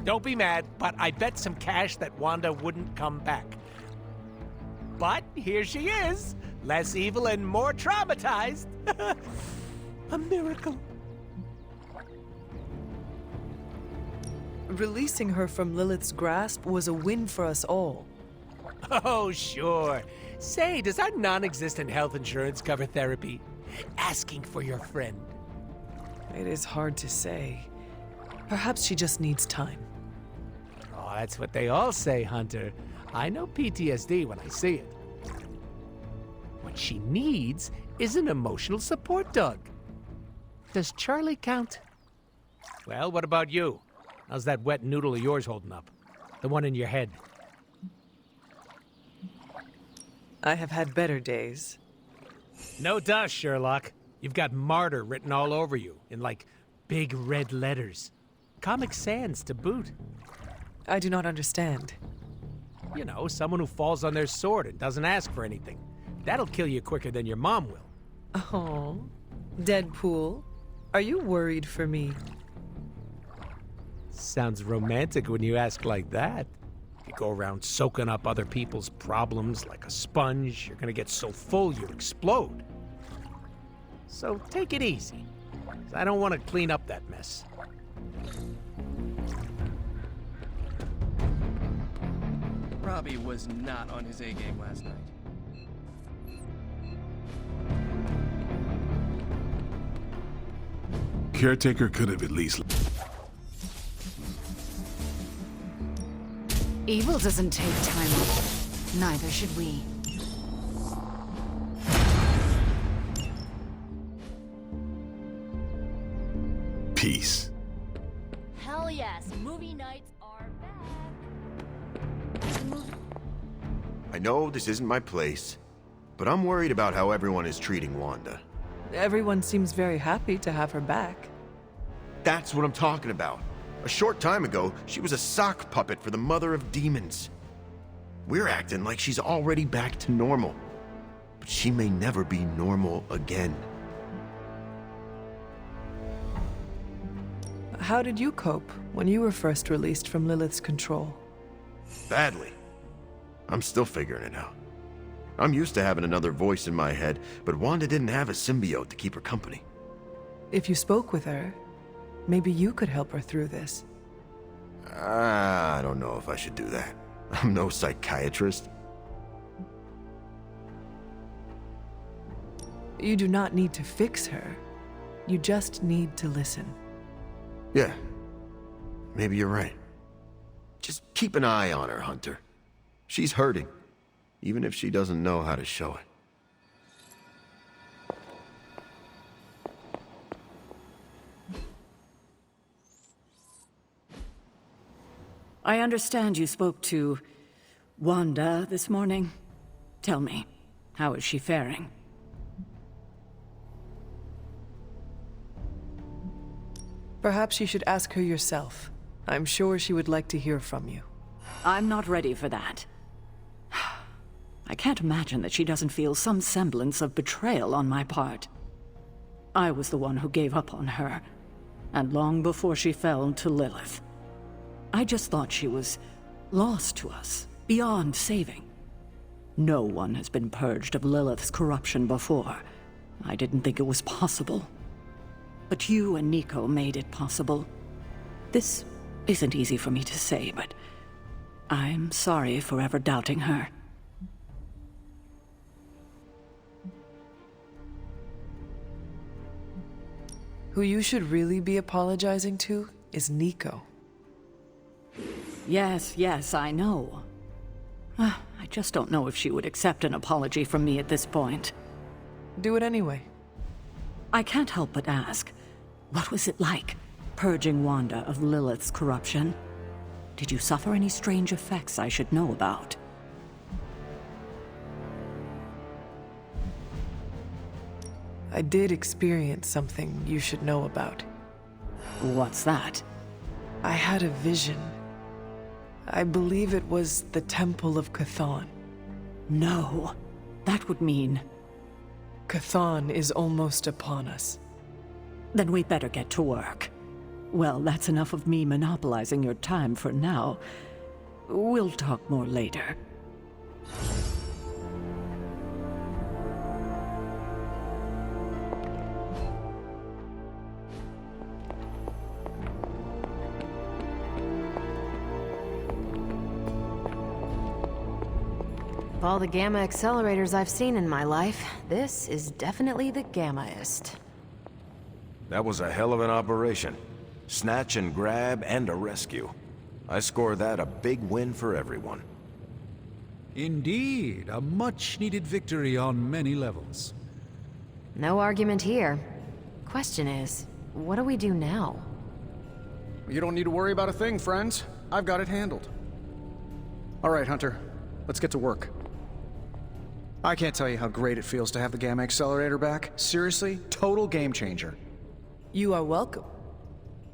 Don't be mad, but I bet some cash that Wanda wouldn't come back. But here she is, less evil and more traumatized. A miracle. Releasing her from Lilith's grasp was a win for us all. Oh, sure. Say, does our non-existent health insurance cover therapy? Asking for your friend. It is hard to say. Perhaps she just needs time. Oh, that's what they all say, Hunter. I know PTSD when I see it. What she needs is an emotional support dog. Does Charlie count? Well, what about you? How's that wet noodle of yours holding up? The one in your head. I have had better days. No dust, Sherlock. You've got martyr written all over you in, like, big red letters. Comic Sans to boot. I do not understand. You know, someone who falls on their sword and doesn't ask for anything. That'll kill you quicker than your mom will. Oh, Deadpool, are you worried for me? Sounds romantic when you ask like that. If you go around soaking up other people's problems like a sponge, you're gonna get so full you explode. So take it easy. 'Cause I don't want to clean up that mess. Robbie was not on his A-game last night. Caretaker could have at least... Evil doesn't take time off. Neither should we. Peace. Hell yes, movie nights are back. I know this isn't my place, but I'm worried about how everyone is treating Wanda. Everyone seems very happy to have her back. That's what I'm talking about. A short time ago, she was a sock puppet for the Mother of Demons. We're acting like she's already back to normal, but she may never be normal again. How did you cope when you were first released from Lilith's control? Badly. I'm still figuring it out. I'm used to having another voice in my head, but Wanda didn't have a symbiote to keep her company. If you spoke with her, maybe you could help her through this. I don't know if I should do that. I'm no psychiatrist. You do not need to fix her. You just need to listen. Yeah, maybe you're right. Just keep an eye on her, Hunter. She's hurting, even if she doesn't know how to show it. I understand you spoke to Wanda this morning. Tell me, how is she faring? Perhaps you should ask her yourself. I'm sure she would like to hear from you. I'm not ready for that. I can't imagine that she doesn't feel some semblance of betrayal on my part. I was the one who gave up on her, and long before she fell to Lilith. I just thought she was lost to us, beyond saving. No one has been purged of Lilith's corruption before. I didn't think it was possible. But you and Nico made it possible. This isn't easy for me to say, but I'm sorry for ever doubting her. Who you should really be apologizing to is Nico. Yes, I know. I just don't know if she would accept an apology from me at this point. Do it anyway. I can't help but ask, what was it like, purging Wanda of Lilith's corruption? Did you suffer any strange effects I should know about? I did experience something you should know about. What's that? I had a vision. I believe it was the Temple of Chthon. No. That would mean... Chthon is almost upon us. Then we better get to work. Well, that's enough of me monopolizing your time for now. We'll talk more later. Of all the gamma accelerators I've seen in my life, this is definitely the gammaest. That was a hell of an operation. Snatch and grab and a rescue. I score that a big win for everyone. Indeed, a much-needed victory on many levels. No argument here. Question is, what do we do now? You don't need to worry about a thing, friends. I've got it handled. All right, Hunter. Let's get to work. I can't tell you how great it feels to have the Gamma Accelerator back. Seriously, total game changer. You are welcome.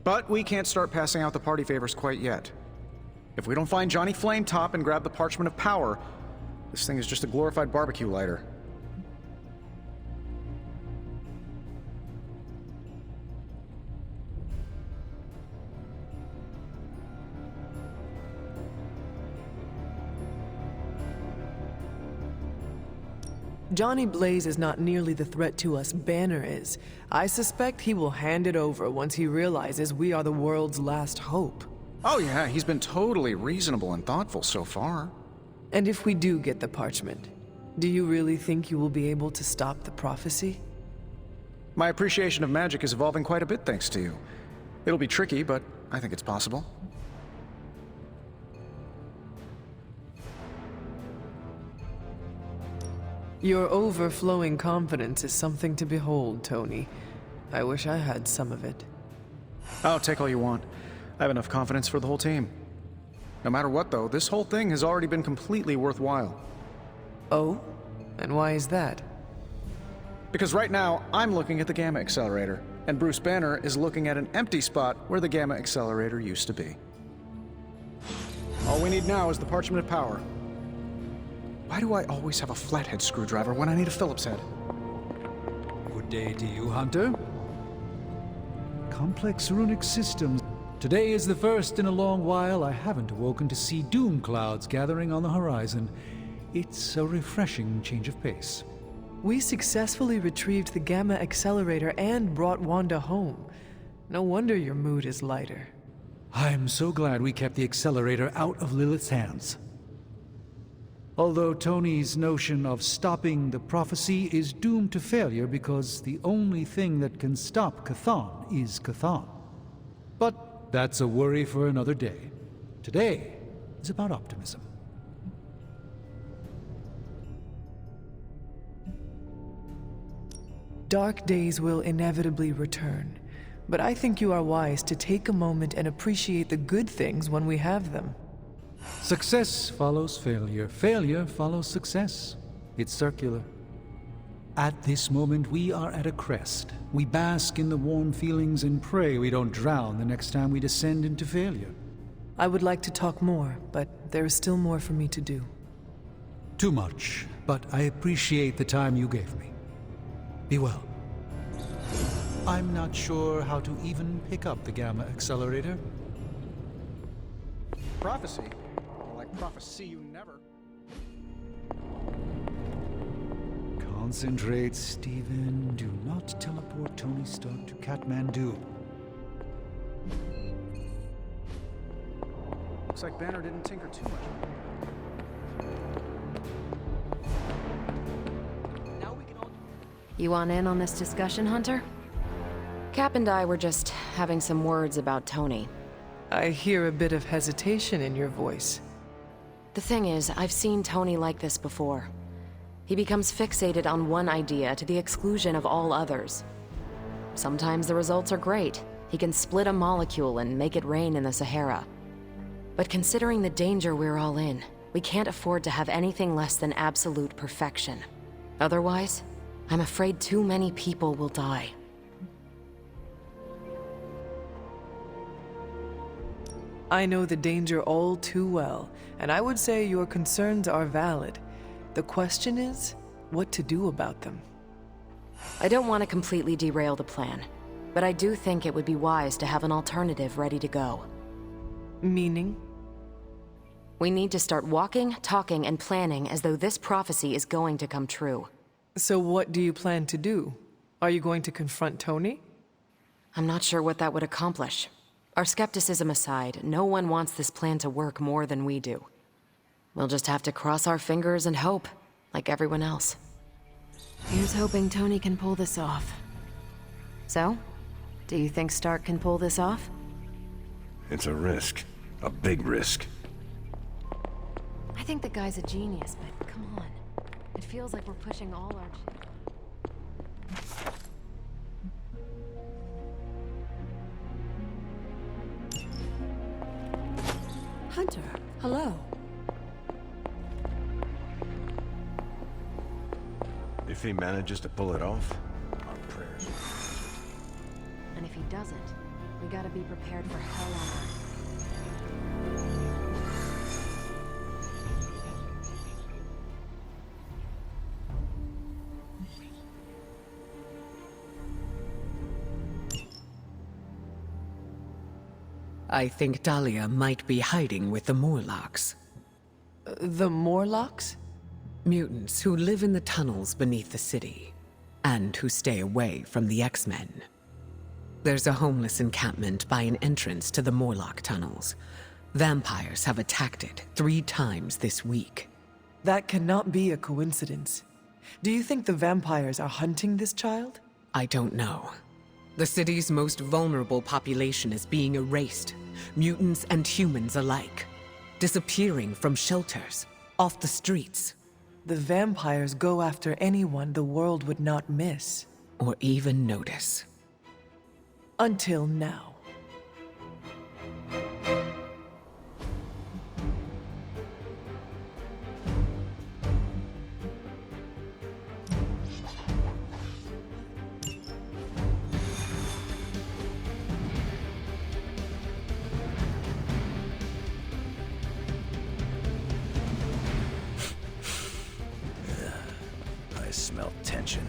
But we can't start passing out the party favors quite yet. If we don't find Johnny Flametop and grab the Parchment of Power, this thing is just a glorified barbecue lighter. Johnny Blaze is not nearly the threat to us Banner is. I suspect he will hand it over once he realizes we are the world's last hope. Oh yeah, he's been totally reasonable and thoughtful so far. And if we do get the parchment, do you really think you will be able to stop the prophecy? My appreciation of magic is evolving quite a bit thanks to you. It'll be tricky, but I think it's possible. Your overflowing confidence is something to behold, Tony. I wish I had some of it. Oh, take all you want. I have enough confidence for the whole team. No matter what, though, this whole thing has already been completely worthwhile. Oh? And why is that? Because right now, I'm looking at the Gamma Accelerator, and Bruce Banner is looking at an empty spot where the Gamma Accelerator used to be. All we need now is the Parchment of Power. Why do I always have a flathead screwdriver when I need a Phillips head? Good day to you, Hunter. Complex runic systems. Today is the first in a long while I haven't awoken to see doom clouds gathering on the horizon. It's a refreshing change of pace. We successfully retrieved the Gamma Accelerator and brought Wanda home. No wonder your mood is lighter. I'm so glad we kept the accelerator out of Lilith's hands. Although Tony's notion of stopping the prophecy is doomed to failure because the only thing that can stop Chthon is Chthon. But that's a worry for another day. Today is about optimism. Dark days will inevitably return, but I think you are wise to take a moment and appreciate the good things when we have them. Success follows failure. Failure follows success. It's circular. At this moment, we are at a crest. We bask in the warm feelings and pray we don't drown the next time we descend into failure. I would like to talk more, but there is still more for me to do. Too much, but I appreciate the time you gave me. Be well. I'm not sure how to even pick up the Gamma Accelerator. Prophecy? More like prophecy you never. Concentrate, Stephen. Do not teleport Tony Stark to Kathmandu. Looks like Banner didn't tinker too much. You want in on this discussion, Hunter? Cap and I were just having some words about Tony. I hear a bit of hesitation in your voice. The thing is, I've seen Tony like this before. He becomes fixated on one idea to the exclusion of all others. Sometimes the results are great. He can split a molecule and make it rain in the Sahara. But considering the danger we're all in, we can't afford to have anything less than absolute perfection. Otherwise, I'm afraid too many people will die. I know the danger all too well, and I would say your concerns are valid. The question is, what to do about them. I don't want to completely derail the plan. But I do think it would be wise to have an alternative ready to go. Meaning? We need to start walking, talking, and planning as though this prophecy is going to come true. So what do you plan to do? Are you going to confront Tony? I'm not sure what that would accomplish. Our skepticism aside, no one wants this plan to work more than we do. We'll just have to cross our fingers and hope, like everyone else. Here's hoping Tony can pull this off. So, do you think Stark can pull this off? It's a risk. A big risk. I think the guy's a genius, but come on. It feels like we're pushing all our... Hunter, hello. If he manages to pull it off, our prayers. And if he doesn't, we gotta be prepared for hell on earth. I think Dahlia might be hiding with the Morlocks. The Morlocks? Mutants who live in the tunnels beneath the city, and who stay away from the X-Men. There's a homeless encampment by an entrance to the Morlock tunnels. Vampires have attacked it 3 times this week. That cannot be a coincidence. Do you think the vampires are hunting this child? I don't know. The city's most vulnerable population is being erased, mutants and humans alike. Disappearing from shelters, off the streets. The vampires go after anyone the world would not miss. Or even notice. Until now. I smell tension.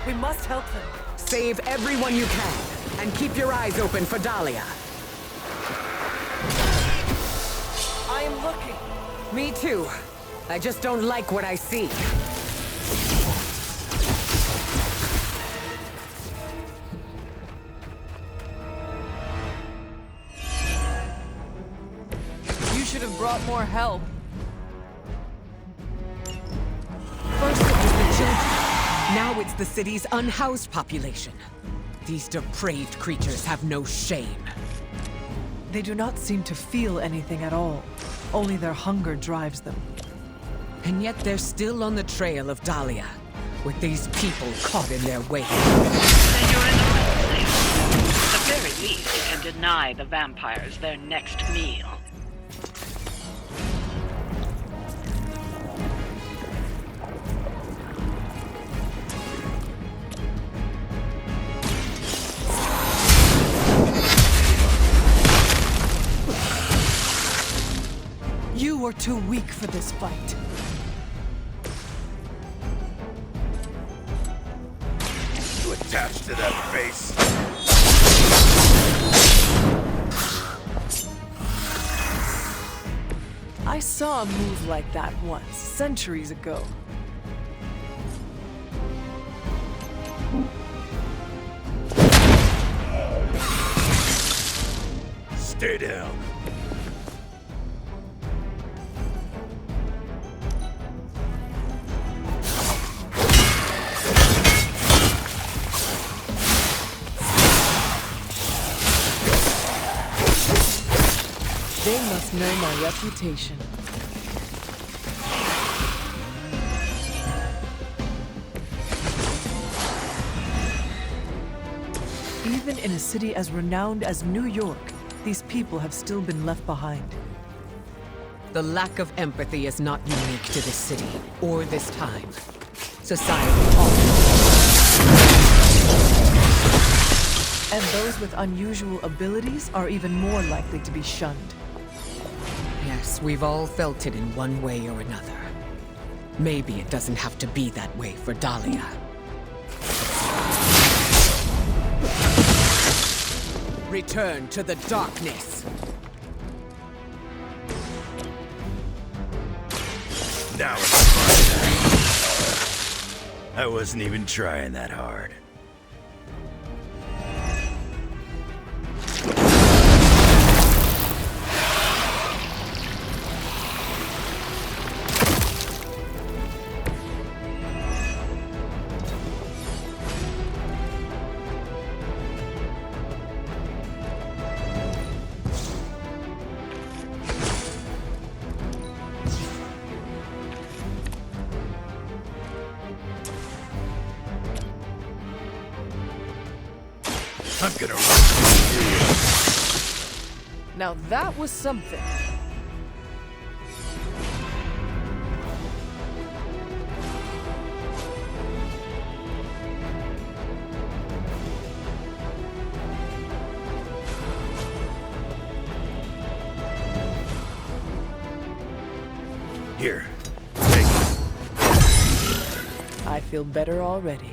We must help them. Save everyone you can, and keep your eyes open for Dahlia. I am looking. Me too. I just don't like what I see. You should have brought more help. First it was the children. Now it's the city's unhoused population. These depraved creatures have no shame. They do not seem to feel anything at all. Only their hunger drives them. And yet they're still on the trail of Dahlia, with these people caught in their wake. Then you're in the right place. At the very least, you can deny the vampires their next meal. You are too weak for this fight. You attached to that face. I saw a move like that once, centuries ago. Stay down. They must know my reputation. Even in a city as renowned as New York, these people have still been left behind. The lack of empathy is not unique to this city, or this time. Society And those with unusual abilities are even more likely to be shunned. Yes, we've all felt it in one way or another. Maybe it doesn't have to be that way for Dahlia. Return to the darkness! Now it's my turn. I wasn't even trying that hard. I'm gonna roast you. Now that was something. Here, take it. I feel better already.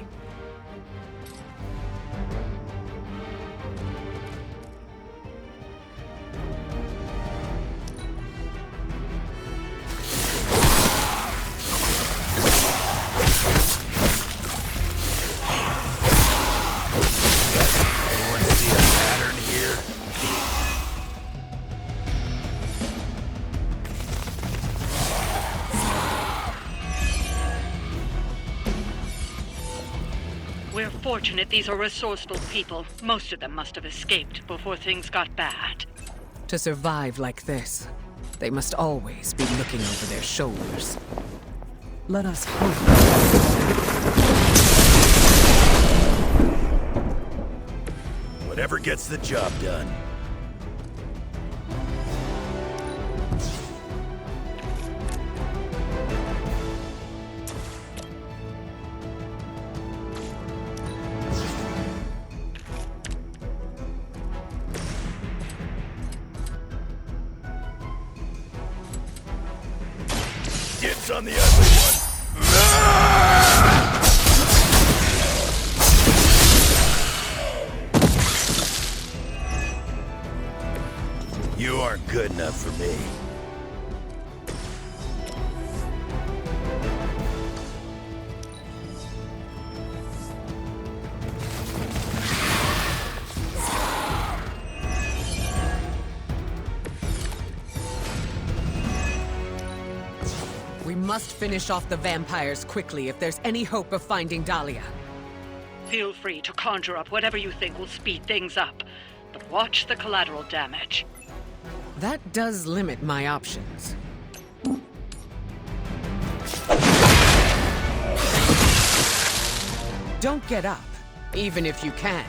Anyone see a pattern here? We're fortunate these are resourceful people. Most of them must have escaped before things got bad. To survive like this, they must always be looking over their shoulders. Let us hope. Whatever gets the job done. Dibs on the ugly one. You aren't good enough for me. We must finish off the vampires quickly if there's any hope of finding Dahlia. Feel free to conjure up whatever you think will speed things up, but watch the collateral damage. That does limit my options. Don't get up, even if you can.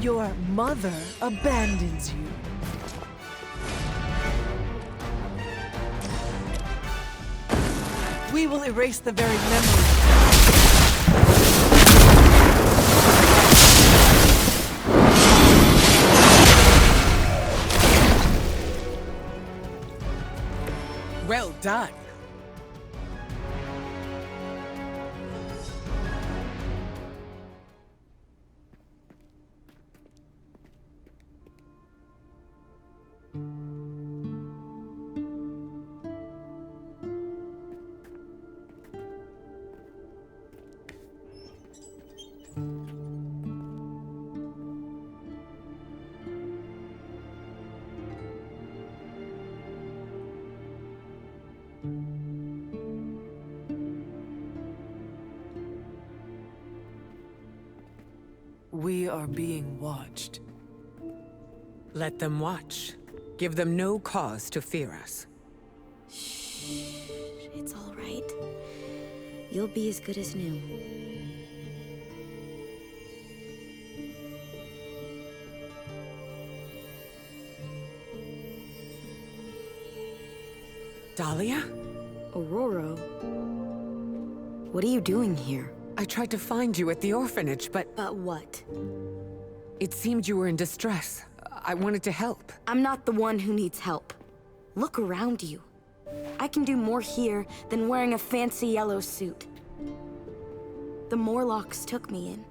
Your mother abandons you. We will erase the very memory. Well done. We are being watched. Let them watch. Give them no cause to fear us. Shh, it's all right. You'll be as good as new. Dahlia? Aurora? What are you doing here? I tried to find you at the orphanage, but... But what? It seemed you were in distress. I wanted to help. I'm not the one who needs help. Look around you. I can do more here than wearing a fancy yellow suit. The Morlocks took me in.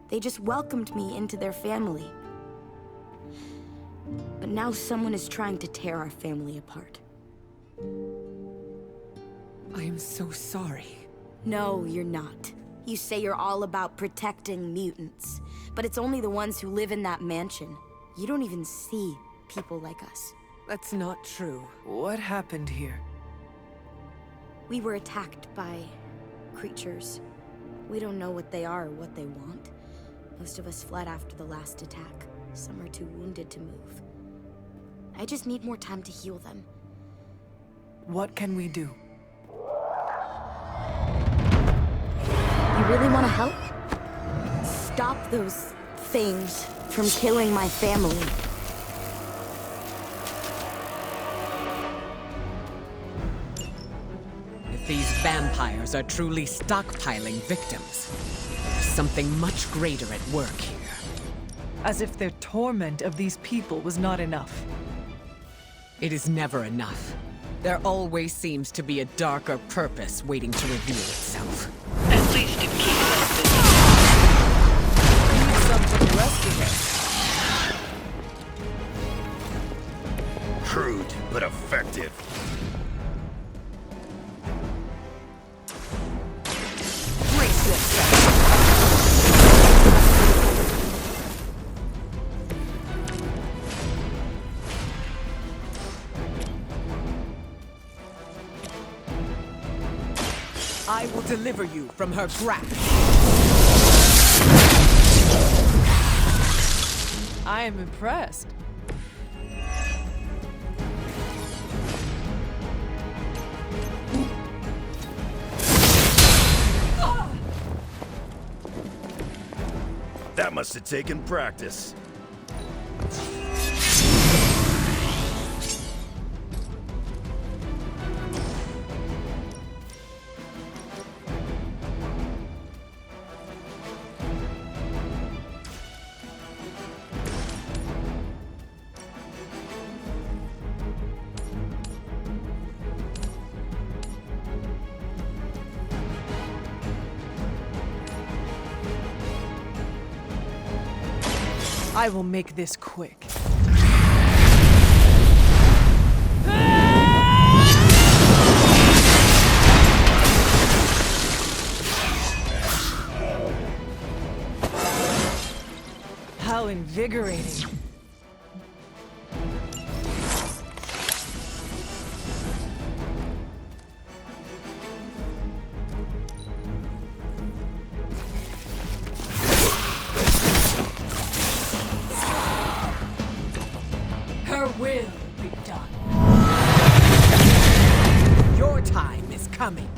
They just welcomed me into their family. But now someone is trying to tear our family apart. I am so sorry. No, you're not. You say you're all about protecting mutants, but it's only the ones who live in that mansion. You don't even see people like us. That's not true. What happened here? We were attacked by creatures. We don't know what they are or what they want. Most of us fled after the last attack. Some are too wounded to move. I just need more time to heal them. What can we do? You really want to help? Stop those things from killing my family. If these vampires are truly stockpiling victims, there's something much greater at work here. As if their torment of these people was not enough. It is never enough. There always seems to be a darker purpose waiting to reveal itself. At least it keeps us busy. Need something to rescue us. Crude, but effective. Brace yourself! I will deliver you from her grasp. I am impressed. That must have taken practice. I will make this quick. How invigorating. Her will be done. Your time is coming.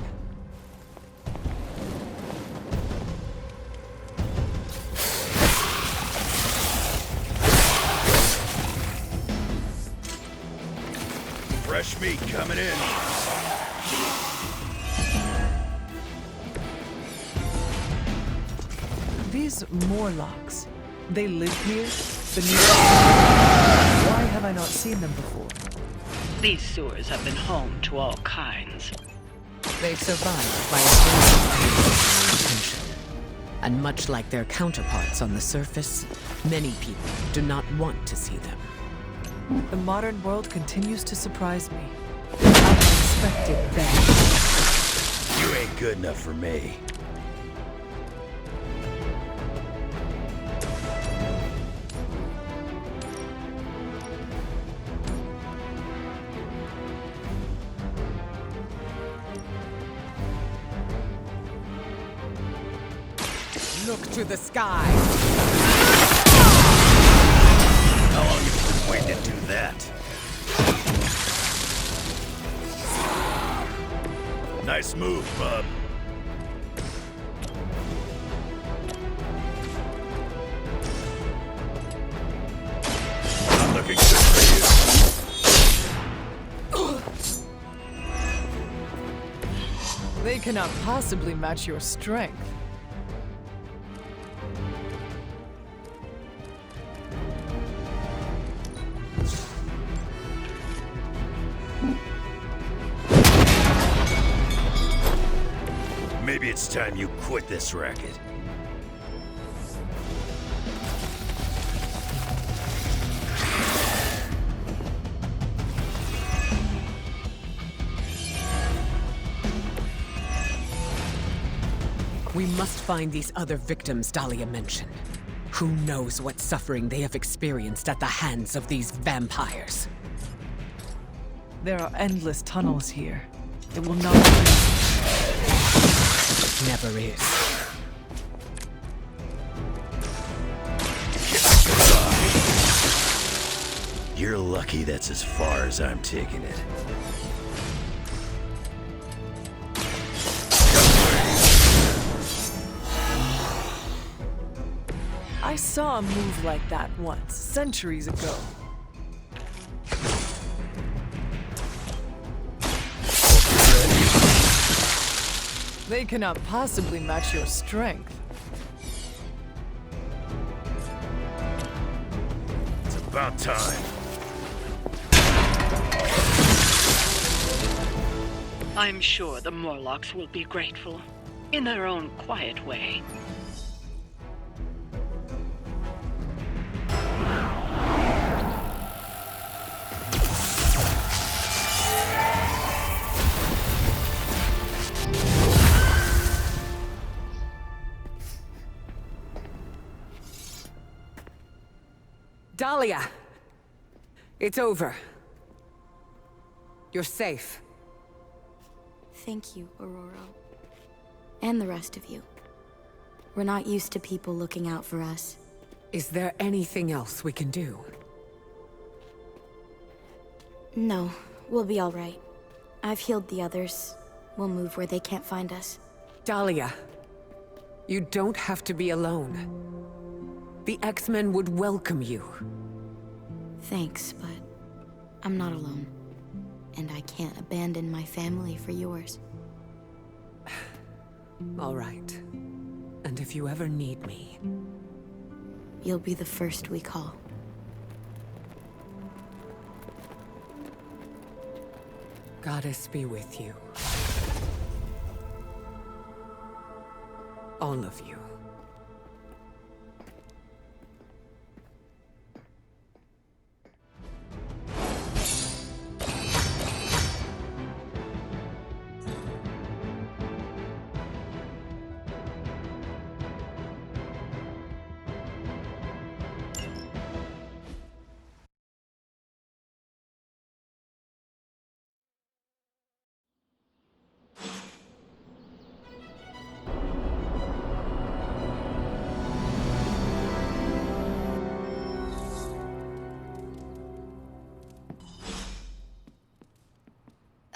Fresh meat coming in. These Morlocks, they live here? Beneath? Why have I not seen them before? These sewers have been home to all kinds. They survived by a potential. And much like their counterparts on the surface, many people do not want to see them. The modern world continues to surprise me. I expected better. You ain't good enough for me. Look to the sky. Nice move, bub. Not looking good for you. They cannot possibly match your strength. Maybe it's time you quit this racket. We must find these other victims Dahlia mentioned. Who knows what suffering they have experienced at the hands of these vampires? There are endless tunnels here. It will not be easy. Never is. You're lucky that's as far as I'm taking it. I saw a move like that once, centuries ago. They cannot possibly match your strength. It's about time. I'm sure the Morlocks will be grateful, in their own quiet way. Dahlia! It's over. You're safe. Thank you, Aurora. And the rest of you. We're not used to people looking out for us. Is there anything else we can do? No, we'll be all right. I've healed the others. We'll move where they can't find us. Dahlia, you don't have to be alone. The X-Men would welcome you. Thanks, but I'm not alone. And I can't abandon my family for yours. All right. And if you ever need me... You'll be the first we call. Goddess be with you. All of you.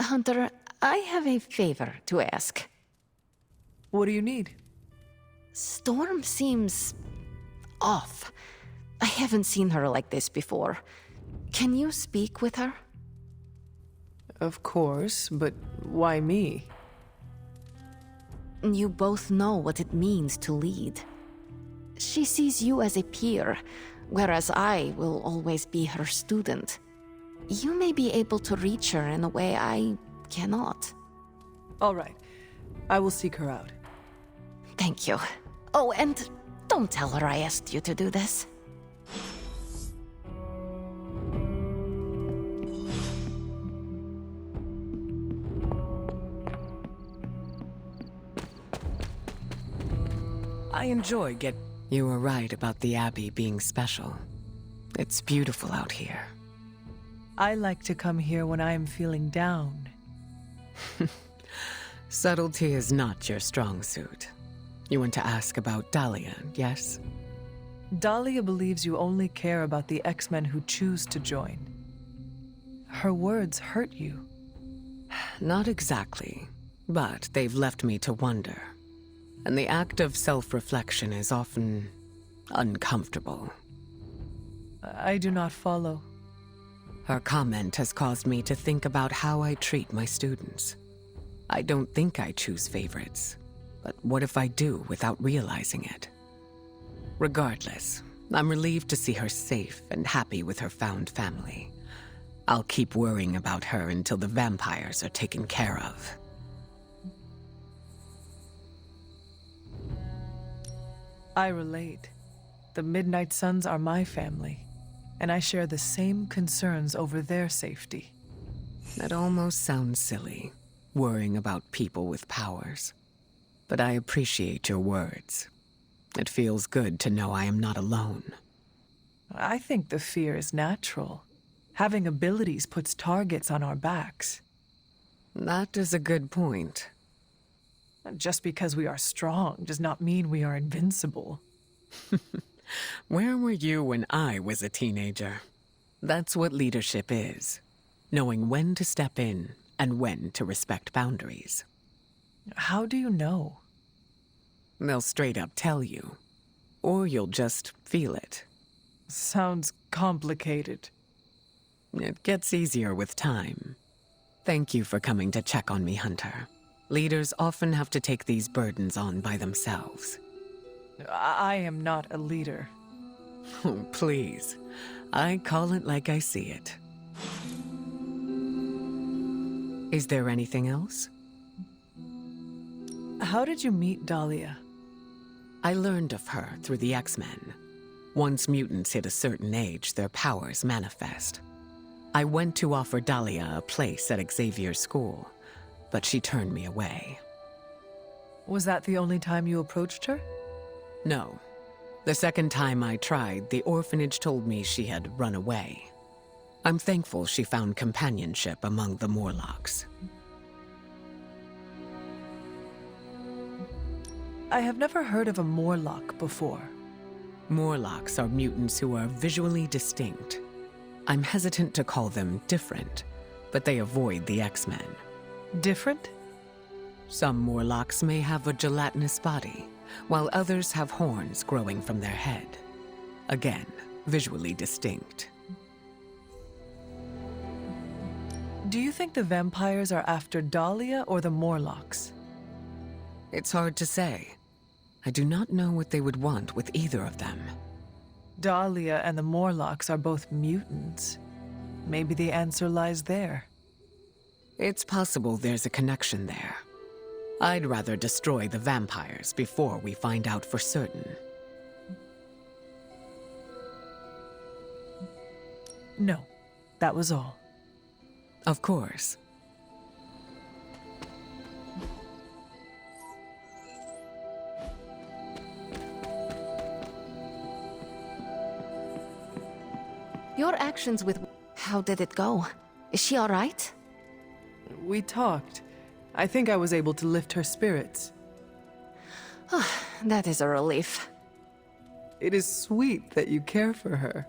Hunter, I have a favor to ask. What do you need? Storm seems off. I haven't seen her like this before. Can you speak with her? Of course, but why me? You both know what it means to lead. She sees you as a peer, whereas I will always be her student. You may be able to reach her in a way I cannot. All right. I will seek her out. Thank you. Oh, and don't tell her I asked you to do this. I enjoy You were right about the Abbey being special. It's beautiful out here. I like to come here when I am feeling down. Subtlety is not your strong suit. You want to ask about Dahlia, yes? Dahlia believes you only care about the X-Men who choose to join. Her words hurt you. Not exactly. But they've left me to wonder. And the act of self-reflection is often uncomfortable. I do not follow. Her comment has caused me to think about how I treat my students. I don't think I choose favorites, but what if I do without realizing it? Regardless, I'm relieved to see her safe and happy with her found family. I'll keep worrying about her until the vampires are taken care of. I relate. The Midnight Suns are my family, and I share the same concerns over their safety. That almost sounds silly, worrying about people with powers. But I appreciate your words. It feels good to know I am not alone. I think the fear is natural. Having abilities puts targets on our backs. That is a good point. Just because we are strong does not mean we are invincible. Where were you when I was a teenager? That's what leadership is. Knowing when to step in and when to respect boundaries. How do you know? They'll straight up tell you. Or you'll just feel it. Sounds complicated. It gets easier with time. Thank you for coming to check on me, Hunter. Leaders often have to take these burdens on by themselves. I am not a leader. Oh, please. I call it like I see it. Is there anything else? How did you meet Dahlia? I learned of her through the X-Men. Once mutants hit a certain age, their powers manifest. I went to offer Dahlia a place at Xavier's school, but she turned me away. Was that the only time you approached her? No. The second time I tried, the orphanage told me she had run away. I'm thankful she found companionship among the Morlocks. I have never heard of a Morlock before. Morlocks are mutants who are visually distinct. I'm hesitant to call them different, but they avoid the X-Men. Different? Some Morlocks may have a gelatinous body, while others have horns growing from their head. Again, visually distinct. Do you think the vampires are after Dahlia or the Morlocks? It's hard to say. I do not know what they would want with either of them. Dahlia and the Morlocks are both mutants. Maybe the answer lies there. It's possible there's a connection there. I'd rather destroy the vampires before we find out for certain. No, that was all. Of course. Your actions with... How did it go? Is she all right? We talked. I think I was able to lift her spirits. That is a relief. It is sweet that you care for her.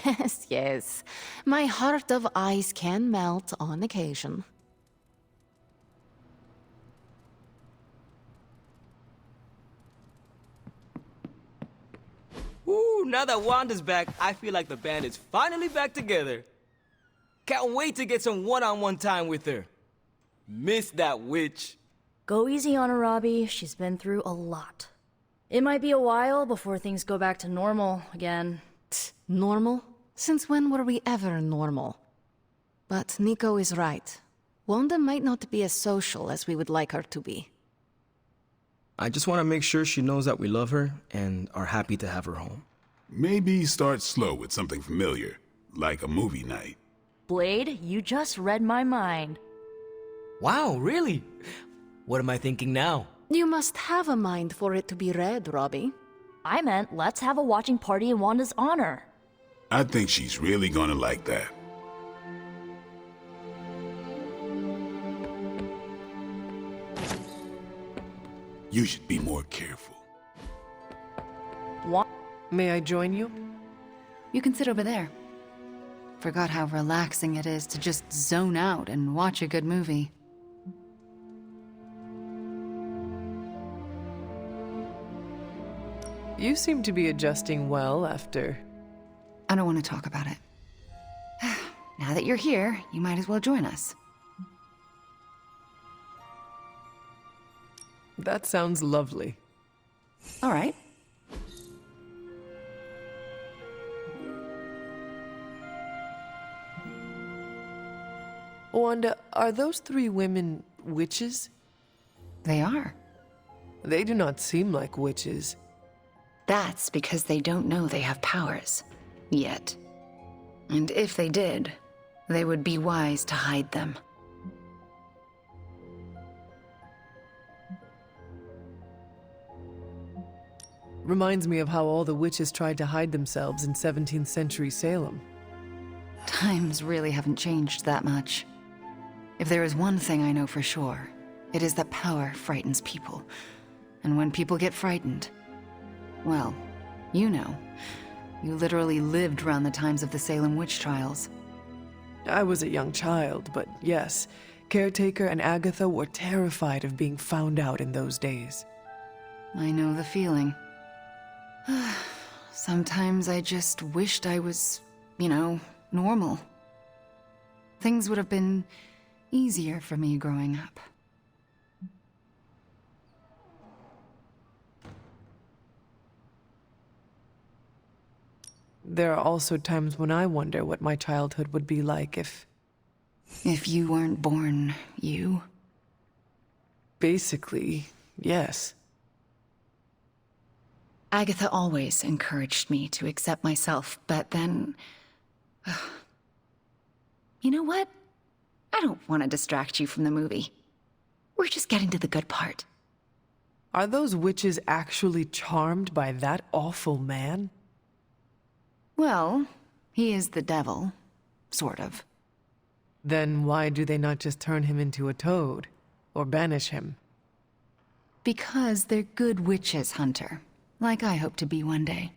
Yes, yes. My heart of ice can melt on occasion. Ooh, now that Wanda's back, I feel like the band is finally back together. Can't wait to get some one-on-one time with her. Miss that witch. Go easy on her, Robbie. She's been through a lot. It might be a while before things go back to normal again. Normal? Since when were we ever normal? But Nico is right. Wanda might not be as social as we would like her to be. I just want to make sure she knows that we love her and are happy to have her home. Maybe start slow with something familiar, like a movie night. Blade, you just read my mind. Wow, really? What am I thinking now? You must have a mind for it to be read, Robbie. I meant let's have a watching party in Wanda's honor. I think she's really gonna like that. You should be more careful. What? May I join you? You can sit over there. Forgot how relaxing it is to just zone out and watch a good movie. You seem to be adjusting well after... I don't want to talk about it. Now that you're here, you might as well join us. That sounds lovely. All right. Wanda, are those 3 women witches? They are. They do not seem like witches. That's because they don't know they have powers. Yet. And if they did, they would be wise to hide them. Reminds me of how all the witches tried to hide themselves in 17th century Salem. Times really haven't changed that much. If there is one thing I know for sure, it is that power frightens people. And when people get frightened, well, you know. You literally lived around the times of the Salem witch trials. I was a young child, but yes, Caretaker and Agatha were terrified of being found out in those days. I know the feeling. Sometimes I just wished I was, you know, normal. Things would have been easier for me growing up. There are also times when I wonder what my childhood would be like if... If you weren't born, you? Basically, yes. Agatha always encouraged me to accept myself, but then... You know what? I don't want to distract you from the movie. We're just getting to the good part. Are those witches actually charmed by that awful man? Well, he is the devil. Sort of. Then why do they not just turn him into a toad? Or banish him? Because they're good witches, Hunter. Like I hope to be one day.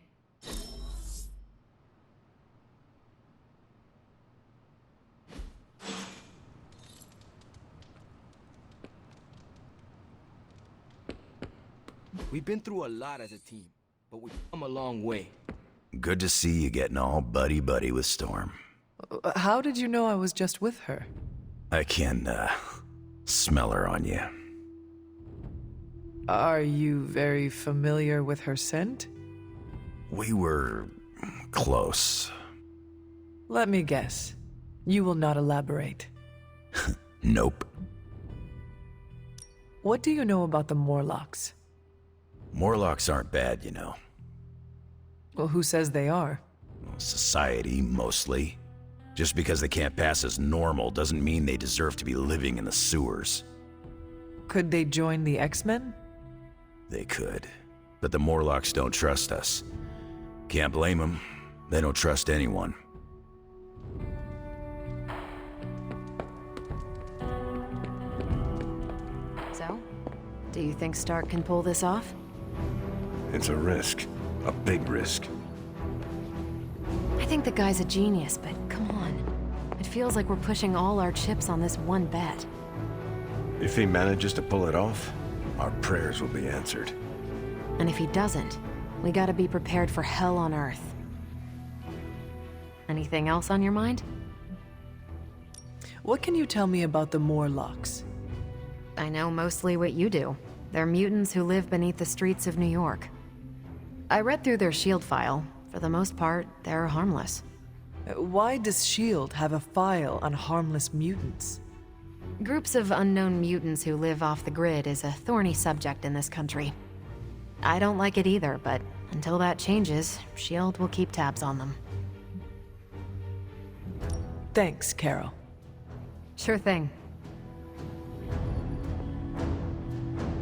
We've been through a lot as a team, but we've come a long way. Good to see you getting all buddy-buddy with Storm. How did you know I was just with her? I can, smell her on you. Are you very familiar with her scent? We were... close. Let me guess. You will not elaborate. Nope. What do you know about the Morlocks? Morlocks aren't bad, you know. Well, who says they are? Society, mostly. Just because they can't pass as normal doesn't mean they deserve to be living in the sewers. Could they join the X-Men? They could. But the Morlocks don't trust us. Can't blame them. They don't trust anyone. So, do you think Stark can pull this off? It's a risk. A big risk. I think the guy's a genius, but come on. It feels like we're pushing all our chips on this one bet. If he manages to pull it off, our prayers will be answered. And if he doesn't, we gotta be prepared for hell on Earth. Anything else on your mind? What can you tell me about the Morlocks? I know mostly what you do. They're mutants who live beneath the streets of New York. I read through their SHIELD file. For the most part, they're harmless. Why does S.H.I.E.L.D. have a file on harmless mutants? Groups of unknown mutants who live off the grid is a thorny subject in this country. I don't like it either, but until that changes, S.H.I.E.L.D. will keep tabs on them. Thanks, Carol. Sure thing.